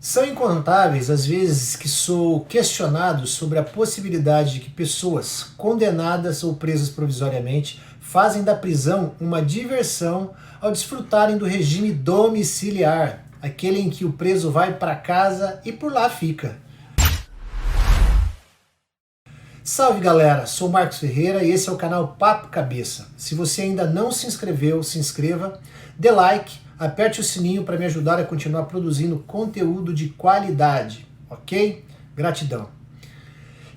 São incontáveis as vezes que sou questionado sobre a possibilidade de que pessoas condenadas ou presas provisoriamente fazem da prisão uma diversão ao desfrutarem do regime domiciliar, aquele em que o preso vai para casa e por lá fica. Salve galera, sou Marcos Ferreira e esse é o canal Papo Cabeça. Se você ainda não se inscreveu, se inscreva, dê like, aperte o sininho para me ajudar a continuar produzindo conteúdo de qualidade, ok? Gratidão.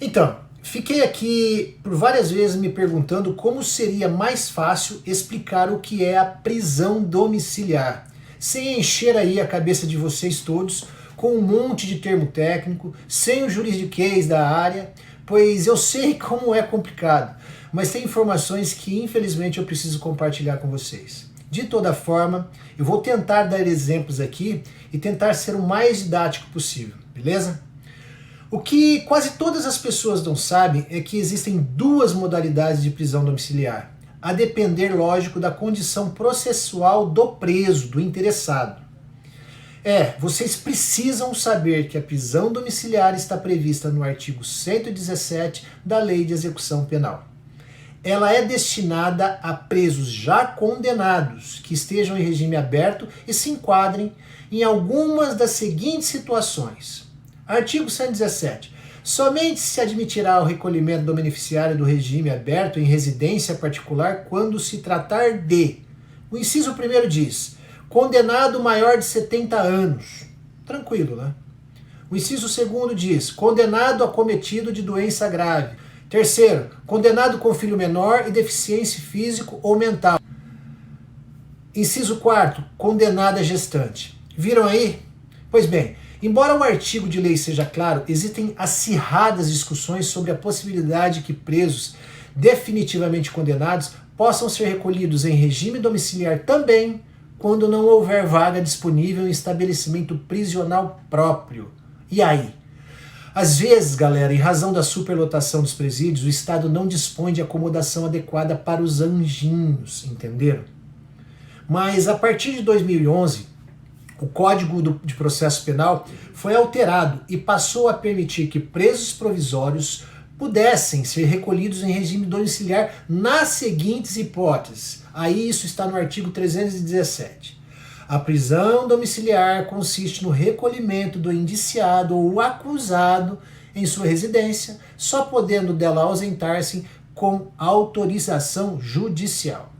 Então, fiquei aqui por várias vezes me perguntando como seria mais fácil explicar o que é a prisão domiciliar, sem encher aí a cabeça de vocês todos com um monte de termo técnico, sem o juridiquês da área, pois eu sei como é complicado, mas tem informações que infelizmente eu preciso compartilhar com vocês. De toda forma, eu vou tentar dar exemplos aqui e tentar ser o mais didático possível, beleza? O que quase todas as pessoas não sabem é que existem duas modalidades de prisão domiciliar, a depender, lógico, da condição processual do preso, do interessado. Vocês precisam saber que a prisão domiciliar está prevista no artigo 117 da Lei de Execução Penal. Ela é destinada a presos já condenados que estejam em regime aberto e se enquadrem em algumas das seguintes situações. Artigo 117. Somente se admitirá o recolhimento do beneficiário do regime aberto em residência particular quando se tratar de... O inciso 1º diz... condenado maior de 70 anos. Tranquilo, né? O inciso 2º diz, condenado acometido de doença grave. Terceiro, condenado com filho menor e deficiência físico ou mental. Inciso 4º, condenada gestante. Viram aí? Pois bem, embora o artigo de lei seja claro, existem acirradas discussões sobre a possibilidade que presos definitivamente condenados possam ser recolhidos em regime domiciliar também, quando não houver vaga disponível em estabelecimento prisional próprio. E aí? Às vezes, galera, em razão da superlotação dos presídios, o Estado não dispõe de acomodação adequada para os anjinhos, entenderam? Mas a partir de 2011, o Código de Processo Penal foi alterado e passou a permitir que presos provisórios pudessem ser recolhidos em regime domiciliar nas seguintes hipóteses. Aí isso está no artigo 317. A prisão domiciliar consiste no recolhimento do indiciado ou acusado em sua residência, só podendo dela ausentar-se com autorização judicial.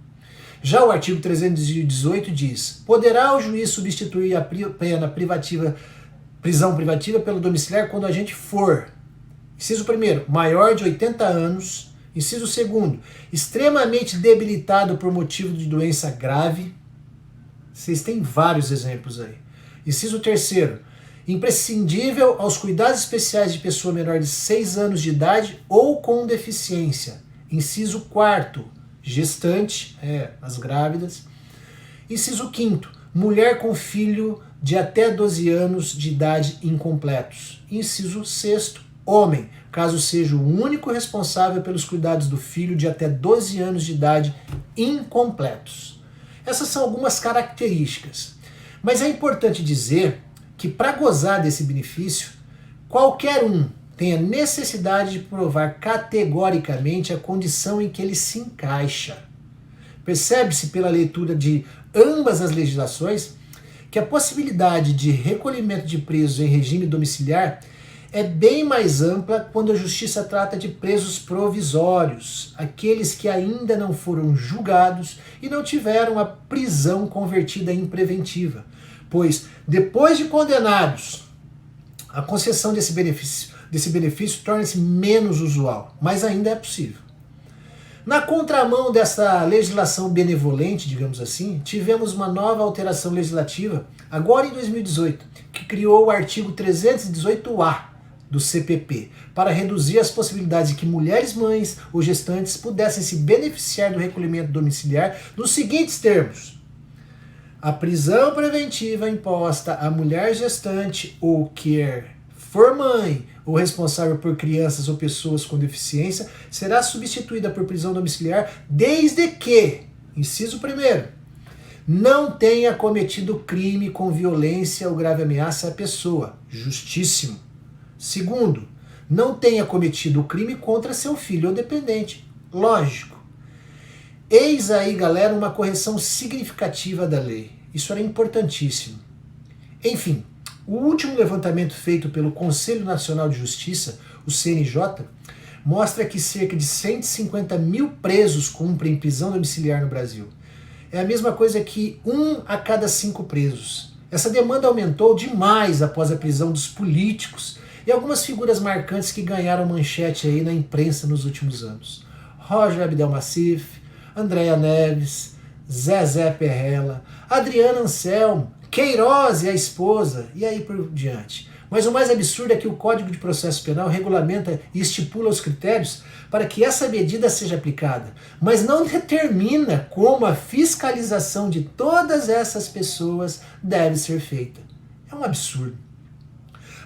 Já o artigo 318 diz: poderá o juiz substituir a pena privativa, prisão privativa pelo domiciliar quando o agente for: inciso 1º, maior de 80 anos. Inciso 2º, extremamente debilitado por motivo de doença grave. Vocês têm vários exemplos aí. Inciso 3º, imprescindível aos cuidados especiais de pessoa menor de 6 anos de idade ou com deficiência. Inciso 4º, gestante, as grávidas. Inciso 5º, mulher com filho de até 12 anos de idade incompletos. Inciso 6º, homem, caso seja o único responsável pelos cuidados do filho de até 12 anos de idade incompletos. Essas são algumas características. Mas é importante dizer que para gozar desse benefício, qualquer um tem a necessidade de provar categoricamente a condição em que ele se encaixa. Percebe-se pela leitura de ambas as legislações que a possibilidade de recolhimento de presos em regime domiciliar é bem mais ampla quando a justiça trata de presos provisórios, aqueles que ainda não foram julgados e não tiveram a prisão convertida em preventiva, pois depois de condenados, a concessão desse benefício torna-se menos usual, mas ainda é possível. Na contramão dessa legislação benevolente, digamos assim, tivemos uma nova alteração legislativa, agora em 2018, que criou o artigo 318-A do CPP, para reduzir as possibilidades de que mulheres mães ou gestantes pudessem se beneficiar do recolhimento domiciliar nos seguintes termos: a prisão preventiva imposta à mulher gestante ou que for mãe ou responsável por crianças ou pessoas com deficiência será substituída por prisão domiciliar desde que, inciso 1º, não tenha cometido crime com violência ou grave ameaça à pessoa. Justíssimo. Segundo, não tenha cometido o crime contra seu filho ou dependente. Lógico. Eis aí, galera, uma correção significativa da lei. Isso era importantíssimo. Enfim, o último levantamento feito pelo Conselho Nacional de Justiça, o CNJ, mostra que cerca de 150 mil presos cumprem prisão domiciliar no Brasil. É a mesma coisa que 1 a cada 5 presos. Essa demanda aumentou demais após a prisão dos políticos e algumas figuras marcantes que ganharam manchete aí na imprensa nos últimos anos. Roger Abdelmassif, Andréa Neves, Zezé Perrella, Adriana Anselmo, Queiroz e a esposa, e aí por diante. Mas o mais absurdo é que o Código de Processo Penal regulamenta e estipula os critérios para que essa medida seja aplicada, mas não determina como a fiscalização de todas essas pessoas deve ser feita. É um absurdo.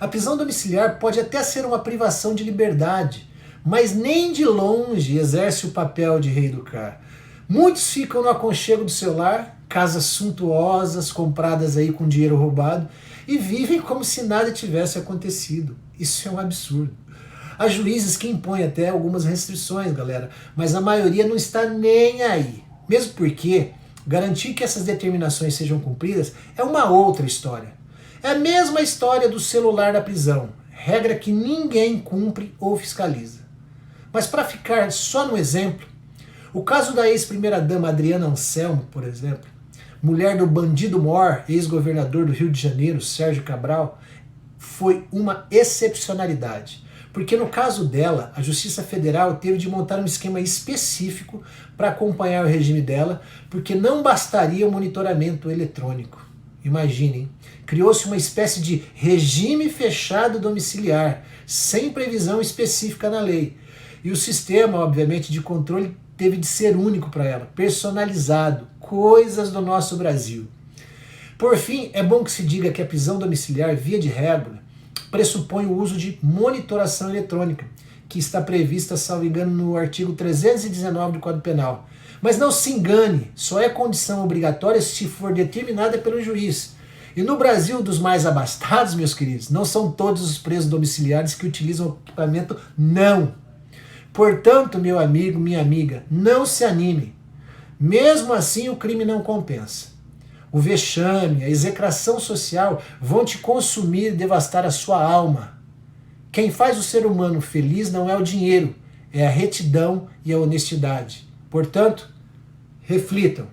A prisão domiciliar pode até ser uma privação de liberdade, mas nem de longe exerce o papel de reeducar. Muitos ficam no aconchego do seu lar, casas suntuosas, compradas aí com dinheiro roubado, e vivem como se nada tivesse acontecido. Isso é um absurdo. Há juízes que impõem até algumas restrições, galera, mas a maioria não está nem aí. Mesmo porque garantir que essas determinações sejam cumpridas é uma outra história. É a mesma história do celular da prisão, regra que ninguém cumpre ou fiscaliza. Mas para ficar só no exemplo, o caso da ex-primeira-dama Adriana Anselmo, por exemplo, mulher do bandido mor, ex-governador do Rio de Janeiro, Sérgio Cabral, foi uma excepcionalidade. Porque no caso dela, a Justiça Federal teve de montar um esquema específico para acompanhar o regime dela, porque não bastaria o monitoramento eletrônico. Imaginem, criou-se uma espécie de regime fechado domiciliar, sem previsão específica na lei. E o sistema, obviamente, de controle teve de ser único para ela, personalizado, coisas do nosso Brasil. Por fim, é bom que se diga que a prisão domiciliar, via de regra, pressupõe o uso de monitoração eletrônica, que está prevista, salvo engano, no artigo 319 do Código Penal. Mas não se engane, só é condição obrigatória se for determinada pelo juiz. E no Brasil dos mais abastados, meus queridos, não são todos os presos domiciliares que utilizam o equipamento, não. Portanto, meu amigo, minha amiga, não se anime. Mesmo assim, o crime não compensa. O vexame, a execração social vão te consumir e devastar a sua alma. Quem faz o ser humano feliz não é o dinheiro, é a retidão e a honestidade. Portanto, reflitam.